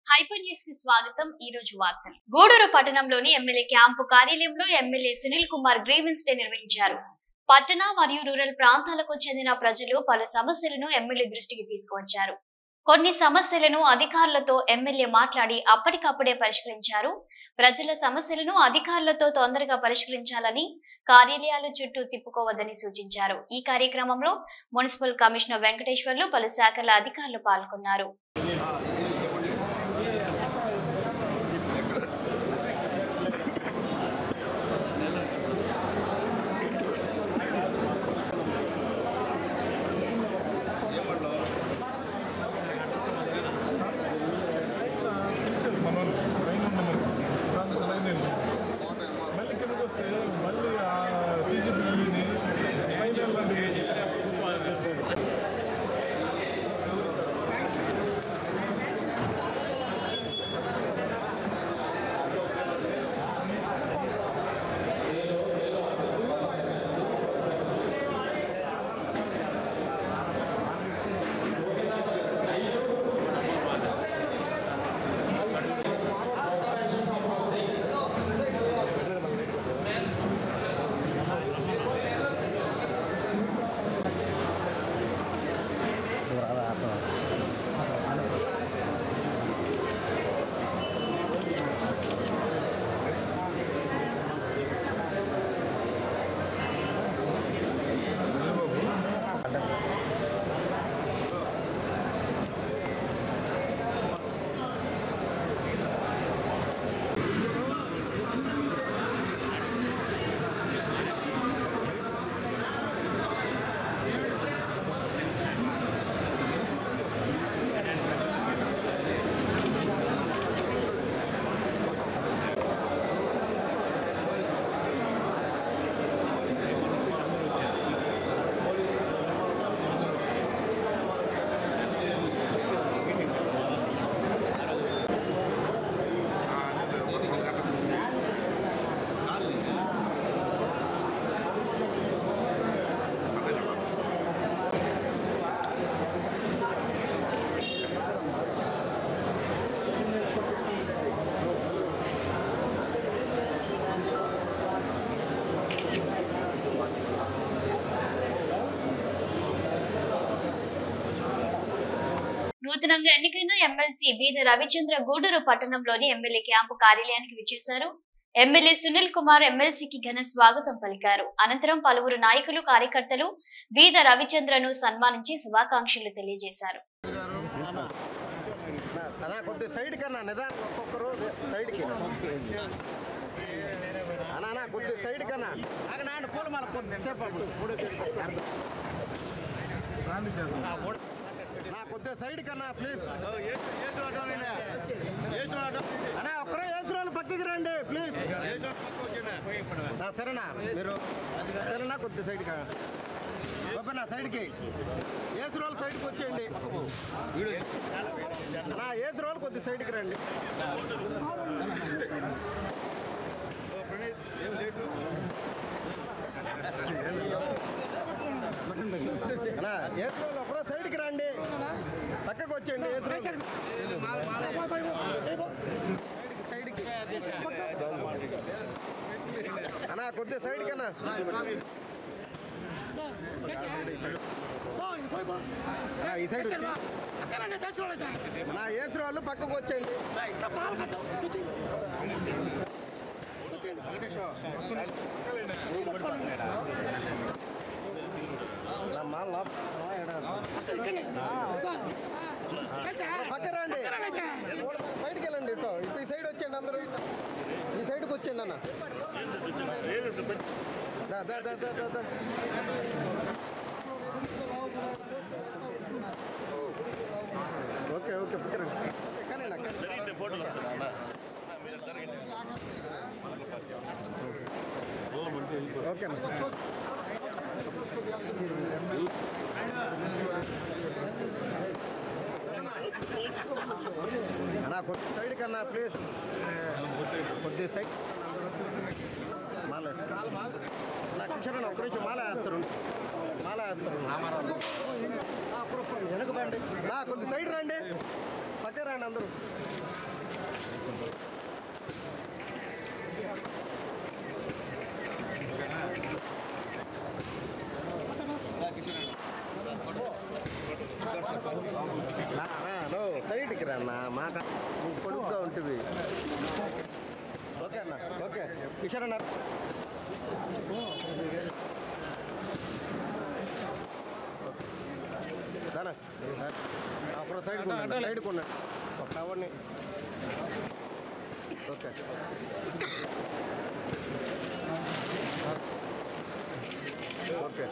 Hyper news కి స్వాగతం. ఈ రోజు వార్తలు. గూడూరు పట్టణంలోని ఎమ్మెల్యే క్యాంపు కార్యాలయంలో MLA Sunil Kumar grievance day నిర్వహించారు. పట్టణ మరియు రూరల్ ప్రాంతాలకు చెందిన ప్రజలు పలు సమస్యలను ఎమ్మెల్యే దృష్టికి తీసుకువచ్చారు. కొన్ని సమస్యలను అధికారులతో ఎమ్మెల్యే మాట్లాడి అప్పటికప్పుడే పరిష్కరించారు. ప్రజల సమస్యలను అధికారులతో తొందరగా పరిష్కరించాలని, కార్యాలయాల చుట్టూ తిప్పుకోవద్దని సూచించారు. ఈ కార్యక్రమంలో మున్సిపల్ కమిషనర్ వెంకటేశ్వర్లు, పలు శాఖల అధికారులు పాల్గొన్నారు. నూతనంగా ఎన్నికైన ఎమ్మెల్సీ బీద రవిచంద్ర గూడూరు పట్టణంలోని ఎమ్మెల్యే క్యాంపు కార్యాలయానికి విచ్చేశారు. ఎమ్మెల్యే సునీల్ కుమార్ ఎమ్మెల్సీకి ఘన స్వాగతం పలికారు. అనంతరం పలువురు నాయకులు, కార్యకర్తలు బీద రవిచంద్రను సన్మానించి శుభాకాంక్షలు తెలియజేశారు. కొద్దిగా సైడ్ కన్నా ప్లీజ్ అన్నా, ఒక్కరే ఏసురాలు పక్కకి రండి ప్లీజ్. సరేనా మీరు సరేనా, కొద్దిగా సైడ్ ఓపెన్ సైడ్కి ఏసురాలు సైడ్కి వచ్చేయండి అన్నా, ఏసురాలు కొద్దిగా సైడ్కి రండి. అన్నా ఏసురాలు ఒకరో సైడ్కి రండి, పక్కకు వచ్చేయండి. సైడ్కి అన్నా, కొద్దిగా సైడ్కి అన్నా, ఈ సైడ్ వచ్చి నా ఏసు వాళ్ళు పక్కకు వచ్చేయండి. పక్క రండి, బయటికి వెళ్ళండి. ఇప్పుడు ఈ సైడ్ వచ్చేయండి, అందరూ ఈ సైడ్కి వచ్చేయండి అన్న. ఓకే ఓకే పక్క రండి. ఫోటోలు వస్తారా? ఓకే అన్నా, కొద్ది సైడ్ కన్నా ప్లీజ్, కొద్ది సైడ్. మాల నాకు ఇచ్చారన్న, ఒక నిమిషం మాల వేస్తారు. వెనక రండి, కొద్ది సైడ్ రండి, పక్క రండి. కూర్చోనండి అందరూ. సైడ్కి రా అన్న, మాకు నువ్వు పొడుగ్గా ఉంటుంది. ఓకే అన్న, ఓకే కిషోర్ అన్న. అప్పుడు సైడ్కి ఉన్నా ఒక టవర్ని. ఓకే ఓకే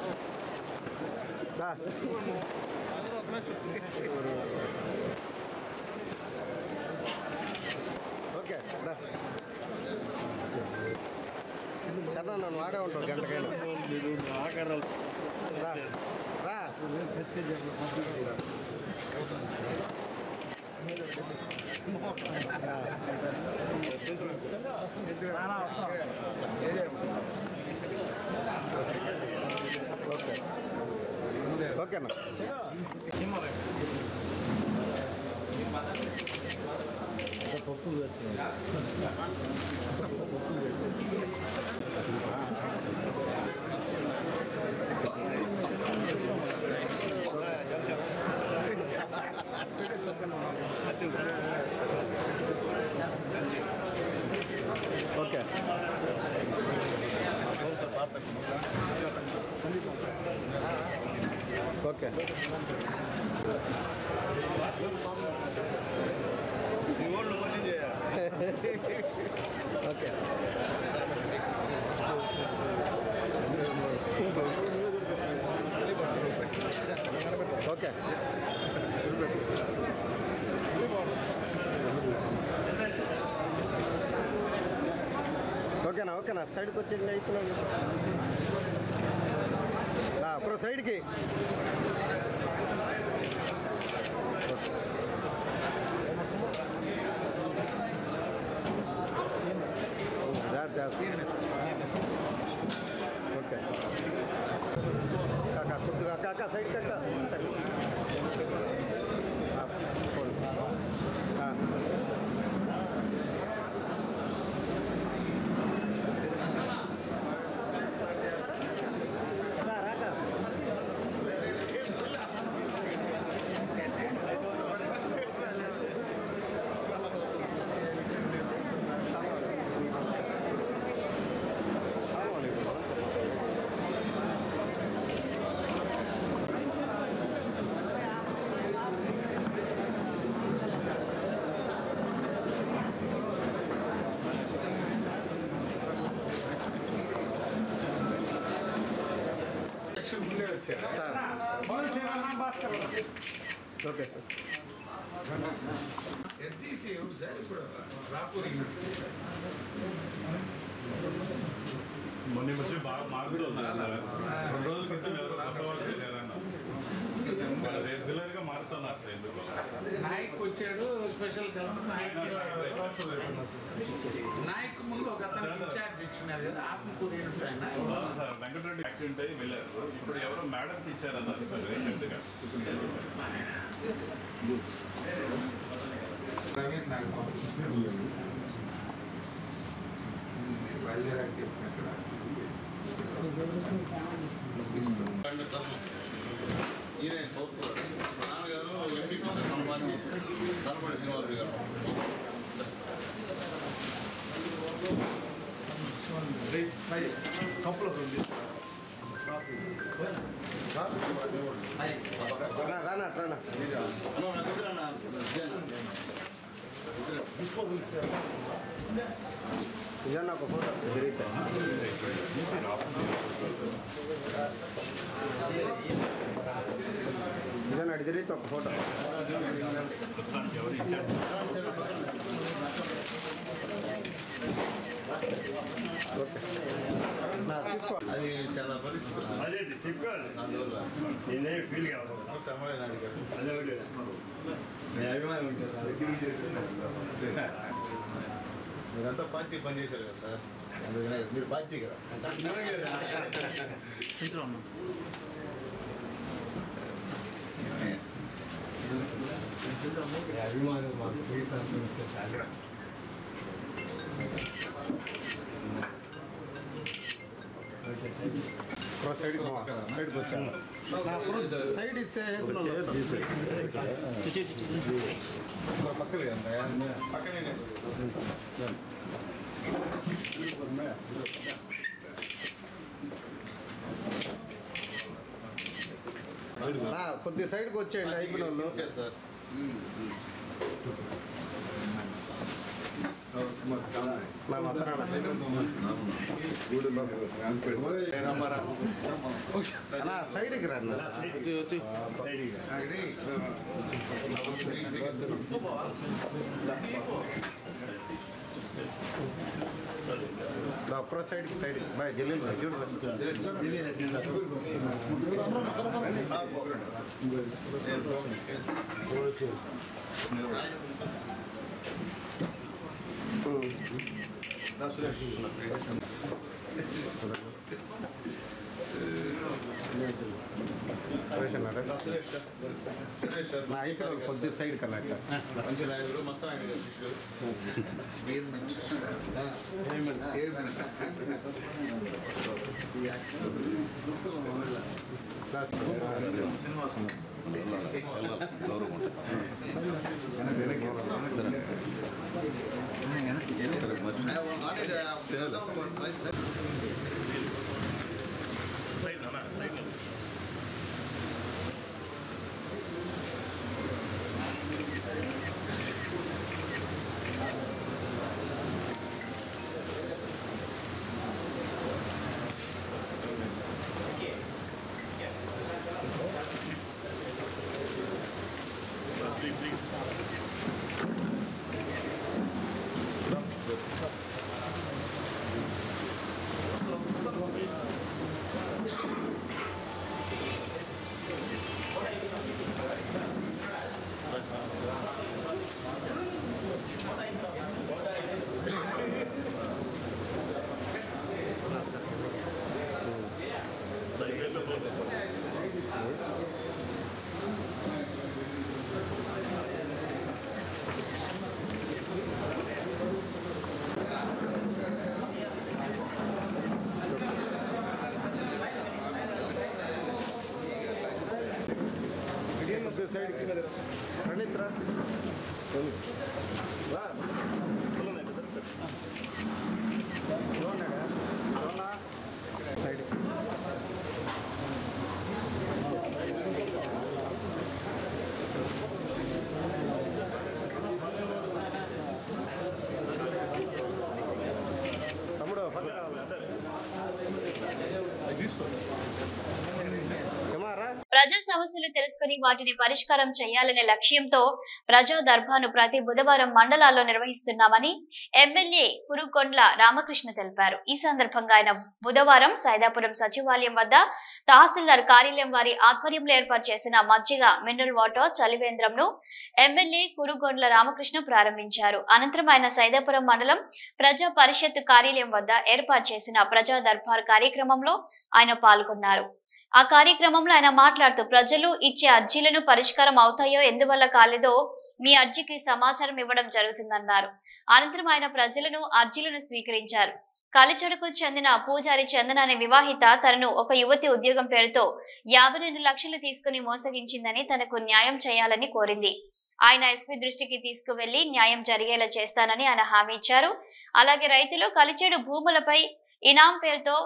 ఓకే సరే నన్ను వాడే ఉంటావు గంటకైనా. రా రా ఓకే ఓకేనా. పప్పు ఓకే ఓకే ఓకే ఓకే ఓకేనా ఓకేనా సైడ్కి వచ్చేయండి. అయిపోయినా అప్పుడు సైడ్కి. ఓకే కాకా కొద్దిగా కాకా సైడ్ కాకా ఓకే సార్. ఎస్డిసి సార్ ఇప్పుడు రాపూరి మొన్న వచ్చి బాగా మార్పులు ఉన్నాయి సార్. 2 రోజుల క్రితం ఎవరో కొత్త వాళ్ళు వెళ్ళారన్న రెగ్యులర్గా మారుతున్నారు సార్. ఎందుకు నాయక్ వచ్చాడు స్పెషల్ నాయక్ ముందు ఒక అతను ఇన్ఛార్జ్ ఇచ్చినారు కదా ఆత్మకూరు సార్. వెంకటరెడ్డి యాక్సిడెంట్ అయ్యి వెళ్ళారు. ఇప్పుడు ఎవరో మేడంకి ఇచ్చారన్నారు సార్ రీసెంట్గా. ప్రవీణ్ నాకు బయలుదేరాక చెప్పినక్కడ ఈయన నాన్నగారు ఎంపీ సంపాదించి సరపడి శ్రీనివాసరెడ్డి గారు కప్పులో రానా రానా ఇదన్న ఒక ఫోటో ఇదన్న అడిగితే ఒక ఫోటో. ఎవరు ఇచ్చారు ఓకే తీసుకో. అది చాలా పరిస్థితి అదే చెప్పాలి అందువల్ల నేనే ఫీల్ కావాలి సమయం అడిగారు. అభిమానం ఉంటుంది మీరంతా పార్టీ పనిచేశారు కదా సార్. అందుకనే మీరు పార్టీ కదా. సైడ్కి వచ్చాను సైడ్ ఇస్తే పక్కనే కొద్ది సైడ్కి వచ్చేయండి అయిపోయిన వాళ్ళు సార్ సైడ్కి రండి ఒక్కరో సైడ్కి సైడ్కి బాయ్ జల్లి చూడు నాయకులు కొద్ది సైడ్ కన్నా మంచి నాయకుడు మస్తు నాయకుడు శిష్యుడు సైడ్కి రణిత్రా సైడ్ తమ్ముడు ప్రజా సమస్యలు తెలుసుకుని వాటిని పరిష్కారం చేయాలనే లక్ష్యంతో ప్రజా దర్బార్ను ప్రతి బుధవారం మండలాల్లో నిర్వహిస్తున్నామని ఎమ్మెల్యే కురుకొండ్ల రామకృష్ణ తెలిపారు. ఈ సందర్భంగా ఆయన బుధవారం సైదాపురం సచివాలయం వద్ద తహసీల్దార్ కార్యాలయం వారి ఆధ్వర్యంలో ఏర్పాటు చేసిన మజ్జిగ మినరల్ వాటర్ చలివేంద్రంను ఎమ్మెల్యే కురుకొండ్ల రామకృష్ణ ప్రారంభించారు. అనంతరం ఆయన సైదాపురం మండలం ప్రజా పరిషత్ కార్యాలయం వద్ద ఏర్పాటు చేసిన ప్రజా దర్బార్ కార్యక్రమంలో ఆయన పాల్గొన్నారు. ఆ కార్యక్రమంలో ఆయన మాట్లాడుతూ ప్రజలు ఇచ్చే అర్జీలను పరిష్కారం అవుతాయో ఎందువల్ల కాలేదో మీ అర్జీకి సమాచారం ఇవ్వడం జరుగుతుందన్నారు. అనంతరం ఆయన ప్రజలను అర్జీలను స్వీకరించారు. కలిచెడుకు చెందిన పూజారి చందన అనే వివాహిత తనను ఒక యువతి ఉద్యోగం పేరుతో 52 లక్షలు తీసుకుని మోసగించిందని తనకు న్యాయం చేయాలని కోరింది. ఆయన ఎస్పీ దృష్టికి తీసుకువెళ్లి న్యాయం జరిగేలా చేస్తానని ఆయన హామీ ఇచ్చారు. అలాగే రైతులు కలిచెడు భూములపై ఇనాం పేరుతో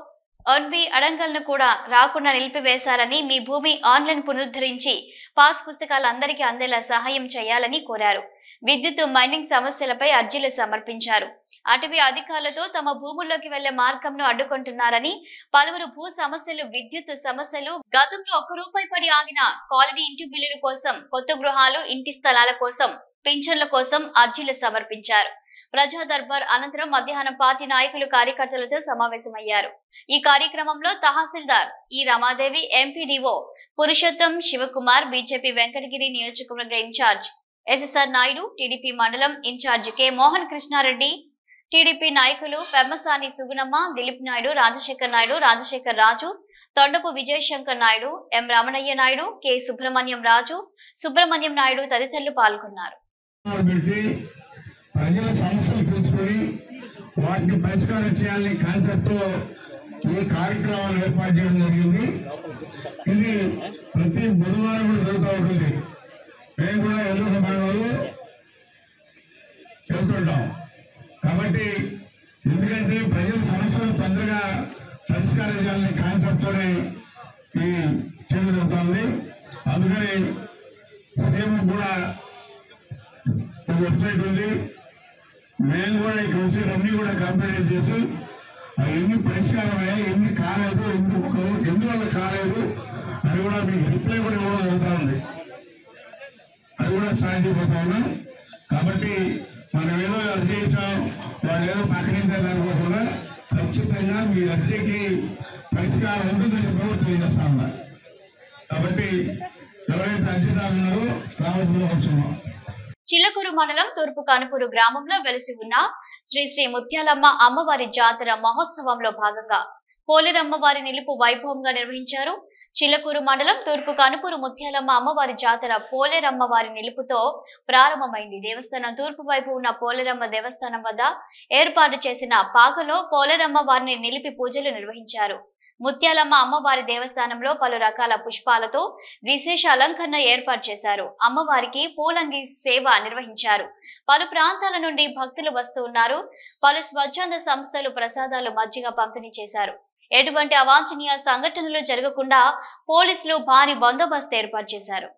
ఒన్బి అడంగల్ను కూడా రాకుండా నిలిపివేశారని, మీ భూమి ఆన్లైన్ పునరుద్ధరించి పాస్ పుస్తకాలు అందరికీ అందేలా సహాయం చేయాలని కోరారు. విద్యుత్ మైనింగ్ సమస్యలపై అర్జీలు సమర్పించారు. అటవీ అధికారులతో తమ భూముల్లోకి వెళ్లే మార్గంను అడ్డుకుంటున్నారని, పలువురు భూ సమస్యలు, విద్యుత్ సమస్యలు, గతంలో ₹1 పడి ఆగిన కాలనీ ఇంటి బిల్లుల కోసం, కొత్త గృహాలు, ఇంటి స్థలాల కోసం, పింఛన్ల కోసం అర్జీలు సమర్పించారు. ప్రజా దర్బార్ అనంతరం మధ్యాహ్నం పార్టీ నాయకులు, కార్యకర్తలతో సమావేశమయ్యారు. ఈ కార్యక్రమంలో tahsildar E Ramadevi, MPDO Purushottam Shivakumar, BJP Venkatagiri నియోజకవర్గ ఇన్ఛార్జ్ ఎస్ఎస్ఆర్ నాయుడు, టీడీపీ మండలం incharge K Mohan Krishnareddy, TDP నాయకులు పెమ్మసాని సుగుణమ్మ, దిలీప్ నాయుడు, రాజశేఖర్ రాజు, తొండపు విజయశంకర్ నాయుడు, ఎం రమణయ్య నాయుడు, కె సుబ్రహ్మణ్యం రాజు, సుబ్రహ్మణ్యం నాయుడు తదితరులు పాల్గొన్నారు. ప్రజల సమస్యలు తెలుసుకొని వాటిని పరిష్కారం చేయాలని కాన్సెప్ట్ తో ఈ కార్యక్రమాలు ఏర్పాటు చేయడం జరిగింది. ఇది ప్రతి బుధవారం కూడా జరుగుతూ ఉంటుంది. మేము కూడా ఎన్నో సమావేశాలు వెళ్తుంటాం. కాబట్టి ఎందుకంటే ప్రజల సమస్యలు తొందరగా పరిష్కారం చేయాలని కాన్సెప్ట్ తోనే ఈ చేయడం జరుగుతుంది. అందుకని సీఎం కూడా ఒక వెబ్సైట్ ఉంది. మేము కూడా ఇక్కడ వచ్చేటన్నీ కూడా కంప్లీట్ చేసి ఎన్ని పరిష్కారం అయ్యాయి, ఎన్ని కాలేదు, ఎందువల్ల కాలేదు అది కూడా మీకు రిప్లై కూడా ఇవ్వడం జరుగుతూ ఉంది. అది కూడా స్టార్ట్ అయిపోతా ఉన్నాం. కాబట్టి మనం ఏదో అర్జీ ఇచ్చాం, వాళ్ళు ఏదో ప్రకటించారు అనుకోకుండా ఖచ్చితంగా మీ అర్జీకి పరిష్కారం ఉంటుందని కూడా తెలియజేస్తా ఉన్నారు. కాబట్టి ఎవరైతే అర్జీదారులు ఉన్నారో రావాల్సిందిగా వచ్చున్నాం. చిల్లకూరు మండలం తూర్పు కనుపూరు గ్రామంలో వెలిసి ఉన్న శ్రీ శ్రీ ముత్యాలమ్మ అమ్మవారి జాతర మహోత్సవంలో భాగంగా పోలేరమ్మవారి నిలుపు వైభవంగా నిర్వహించారు. చిల్లకూరు మండలం తూర్పు కనుపూరు ముత్యాలమ్మ అమ్మవారి జాతర పోలేరమ్మవారి నిలుపుతో ప్రారంభమైంది. దేవస్థానం తూర్పు వైపు ఉన్న పోలేరమ్మ దేవస్థానం వద్ద ఏర్పాటు చేసిన పాకలో పోలేరమ్మ వారిని నిలిపి పూజలు నిర్వహించారు. ముత్యాలమ్మ అమ్మవారి దేవస్థానంలో పలు రకాల పుష్పాలతో విశేష అలంకరణ ఏర్పాటు చేశారు. అమ్మవారికి పూలంగి సేవ నిర్వహించారు. పలు ప్రాంతాల నుండి భక్తులు వస్తూ ఉన్నారు. పలు స్వచ్ఛంద సంస్థలు ప్రసాదాలు, మజ్జిగ పంపిణీ చేశారు. ఎటువంటి అవాంఛనీయ సంఘటనలు జరగకుండా పోలీసులు భారీ బందోబస్తు ఏర్పాటు చేశారు.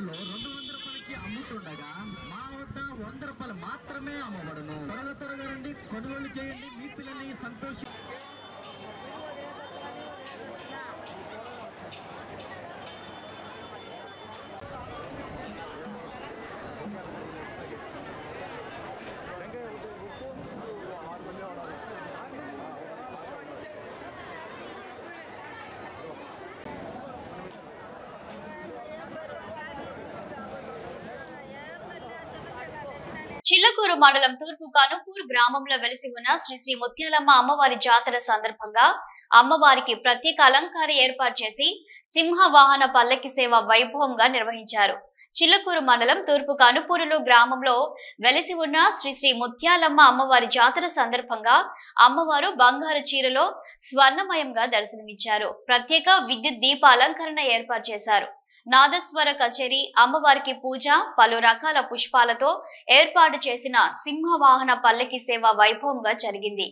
మార్కెట్లో 200 రూపాయలకి అమ్ముతుండగా మా వద్ద 100 రూపాయలు మాత్రమే అమ్మబడును. త్వరగా రండి, కొనుగోలు చేయండి, మీ పిల్లల్ని సంతోషి. చిల్లకూరు మండలం తూర్పు కనుపూర్ గ్రామంలో వెలిసి ఉన్న శ్రీ శ్రీ ముత్యాలమ్మ అమ్మవారి జాతర సందర్భంగా అమ్మవారికి ప్రత్యేక అలంకార ఏర్పాటు చేసి సింహ వాహన పల్లకి సేవ వైభవంగా నిర్వహించారు. చిల్లకూరు మండలం తూర్పు కనుపూరులో గ్రామంలో వెలిసి ఉన్న శ్రీ శ్రీ ముత్యాలమ్మ అమ్మవారి జాతర సందర్భంగా అమ్మవారు బంగారు చీరలో స్వర్ణమయంగా దర్శనమిచ్చారు. ప్రత్యేక విద్యుత్ దీప అలంకరణ ఏర్పాటు చేశారు. నాదస్వర కచేరీ, అమ్మవారికి పూజ, పలు రకాల పుష్పాలతో ఏర్పాటు చేసిన సింహవాహన పల్లకి సేవ వైభవంగా జరిగింది.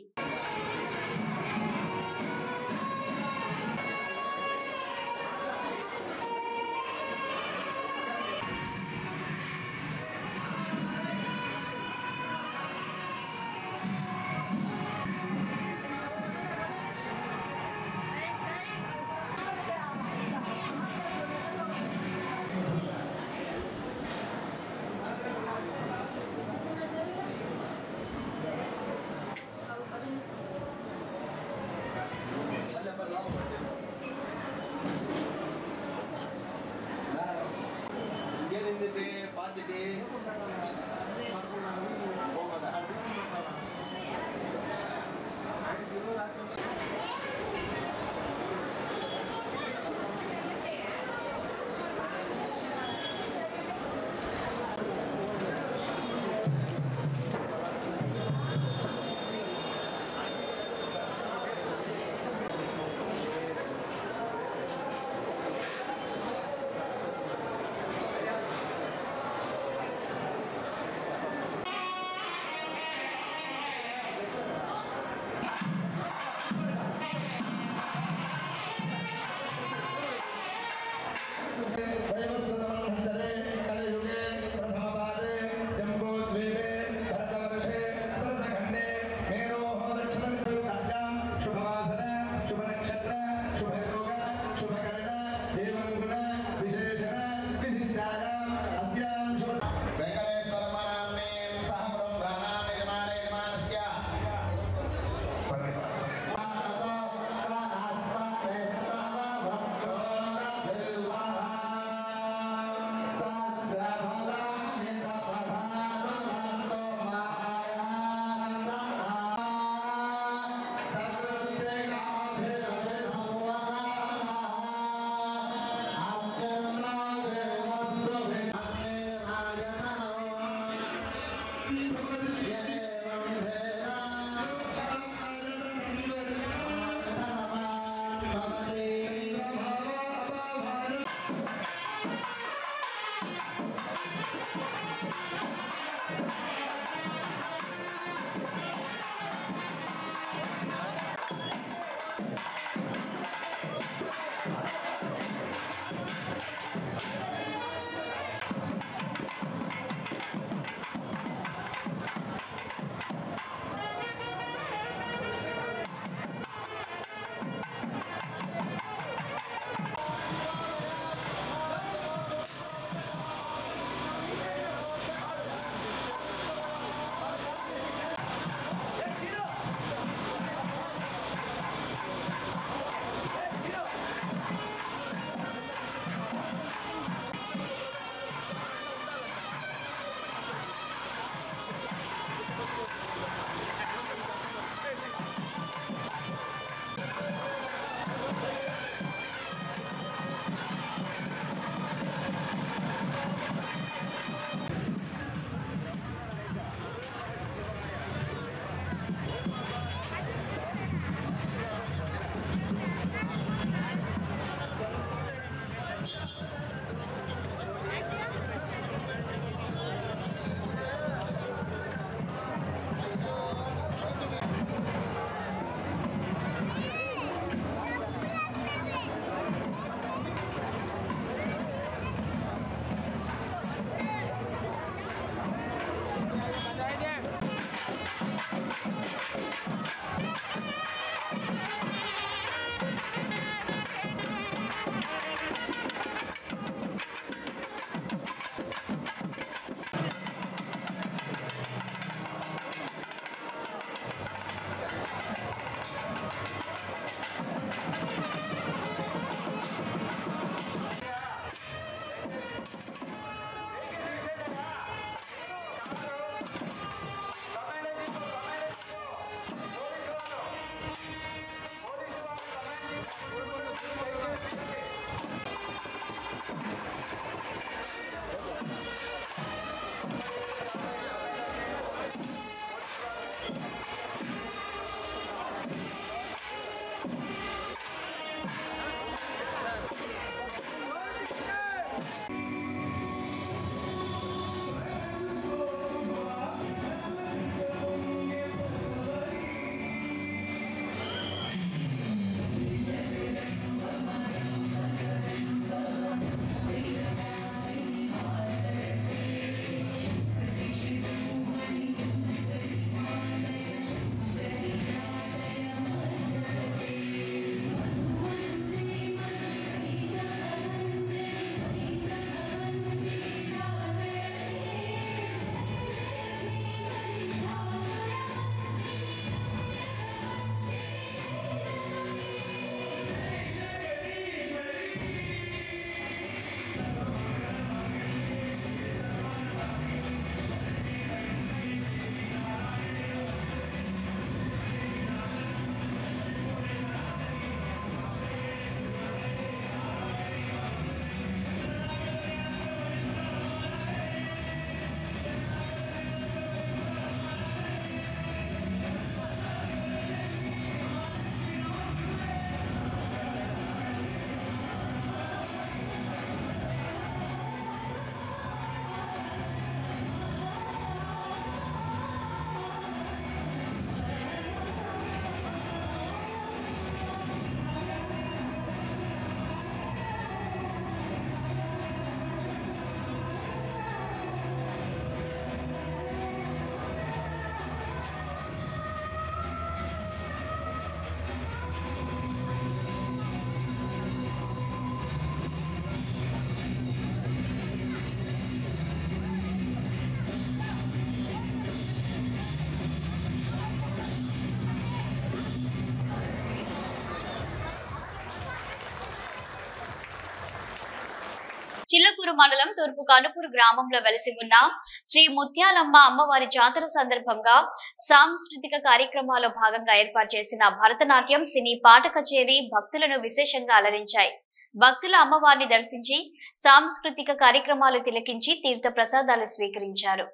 చిల్లకూరు మండలం తూర్పు కనుపూరు గ్రామంలో వెలసి ఉన్న శ్రీ ముత్యాలమ్మ అమ్మవారి జాతర సందర్భంగా సాంస్కృతిక కార్యక్రమాల్లో భాగంగా ఏర్పాటు చేసిన భరతనాట్యం సినీ పాట కచేరీ భక్తులను విశేషంగా అలరించాయి. భక్తుల అమ్మవారిని దర్శించి సాంస్కృతిక కార్యక్రమాలు తిలకించి తీర్థ ప్రసాదాలు స్వీకరించారు.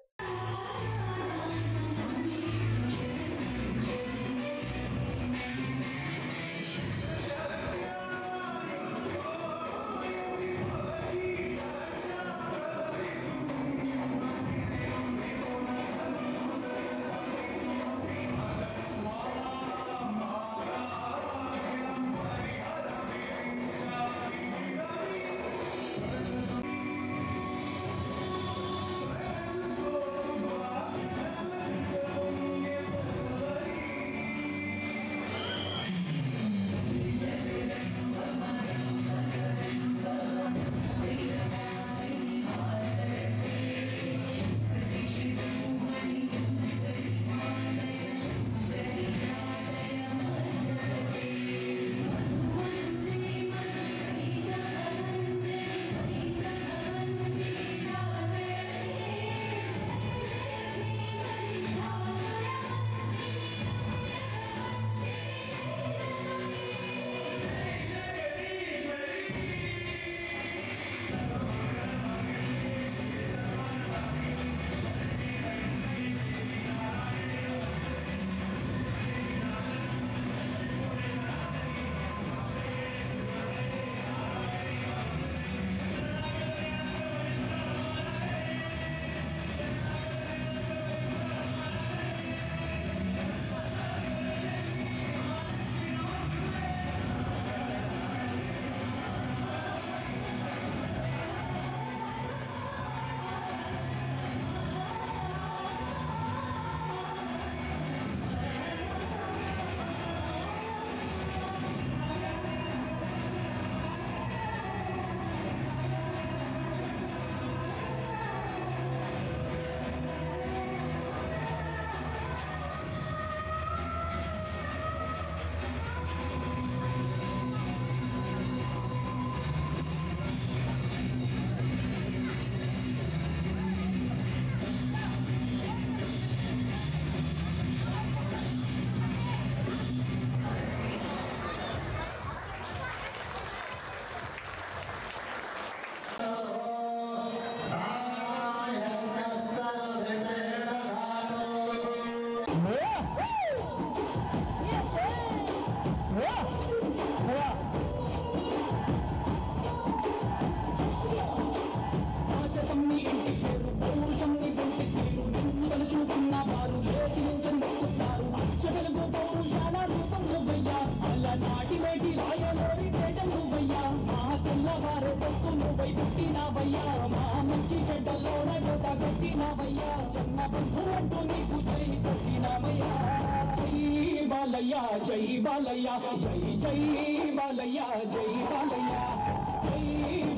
जय बालయ్య जय जय बालయ్య जय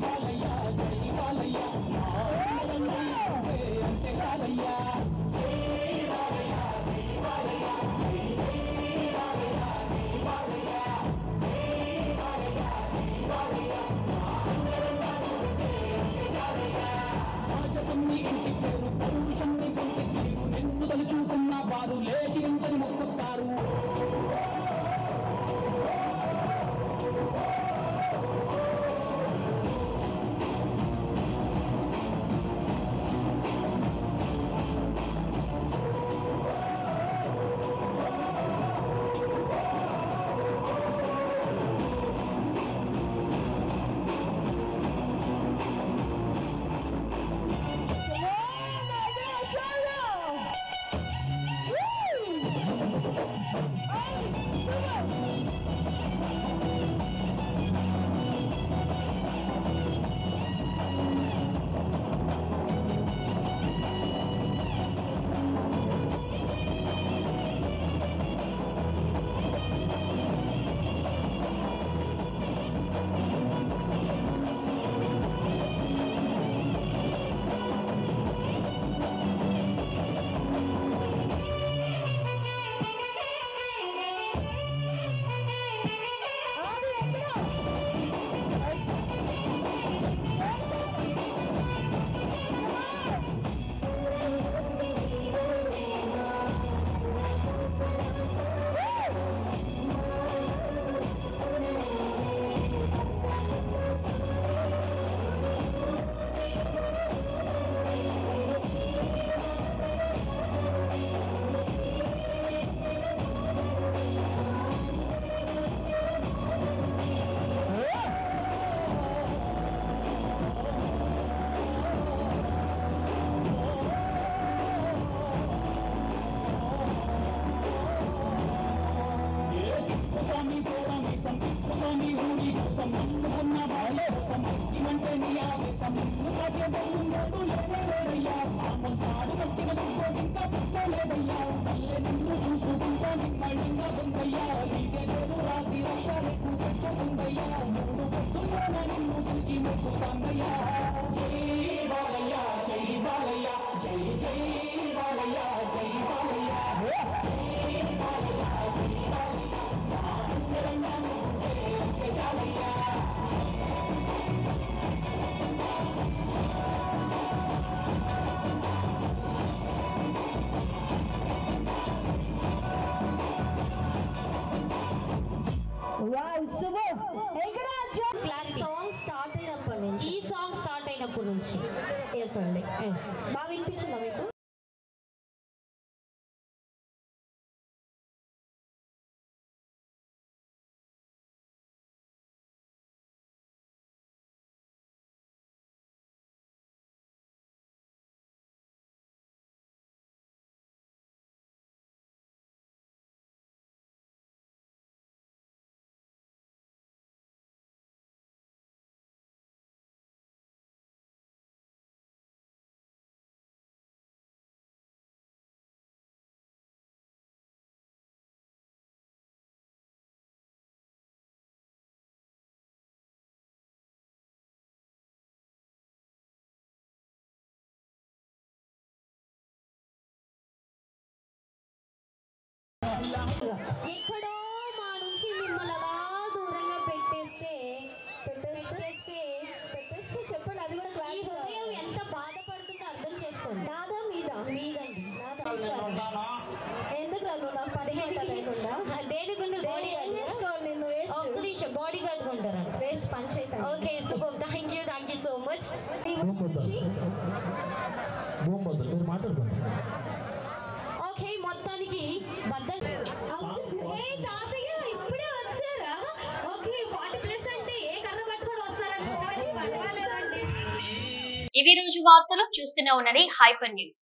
बालయ్య जय बालయ్య जय बालయ్య अंते चालయ్య जय बालయ్య जय बालయ్య जय जय बालయ్య जय बालయ్య जय बालయ్య जय बालయ్య अंते चालయ్య రాజసమ్మి ఇంటి పేరు పౌరుషంని పొంది తీరు నిన్ను తలుచుకున్న వారు లేచి ఎంతని మొక్కుతారు నీకే బెల్లుండదు లేదయ్యా ఆమంతాడు కట్టిన నువ్వు ఇంకా పుట్టలేదయ్యా మళ్ళీ నిన్ను చూసుకుంటా నిమ్మళంగా ఉందయ్యా నీకే పేరు రాసి రక్షలకు పెట్టుకుందయ్యా మూడు పొద్దుల్లోన నిన్ను పిలిచి మొక్కుతాందయ్యా జై బాలయ్య జై బాలయ్య జై జై బాలయ్య జై బాలయ్య జై బాలయ్య జై బాలయ్య నా గుండెలంగా నువ్వుంటే చాలయ్యా ఈ సాంగ్ స్టార్ట్ అయినప్పటి నుంచి ఎస్ అండి బాగా వినిపించిందా మీకు ఎక్కడో మా నుంచి మిమ్మల్ని అలా దూరంగా పెట్టేస్తే చెప్పండి అది కూడా ఈ హృదయం ఎంత బాధపడుతుందో అర్థం చేసుకోండి నాదా మీదండి ఎందుకు ఒక్క నిమిషం బాడీ గార్డ్ కొంటారంట వేస్ట్ పంచాయతీ okay super thank you so much okay మొత్తానికి తాతయ్య ఇప్పుడే వచ్చారా ఓకే 40+ అంటే ఏ కర్ర పట్టుకొని వస్తారనుకోవాలి పర్వాలేదండి ఇవి రోజు వార్తలు చూస్తూనే ఉండండి హైపర్ న్యూస్.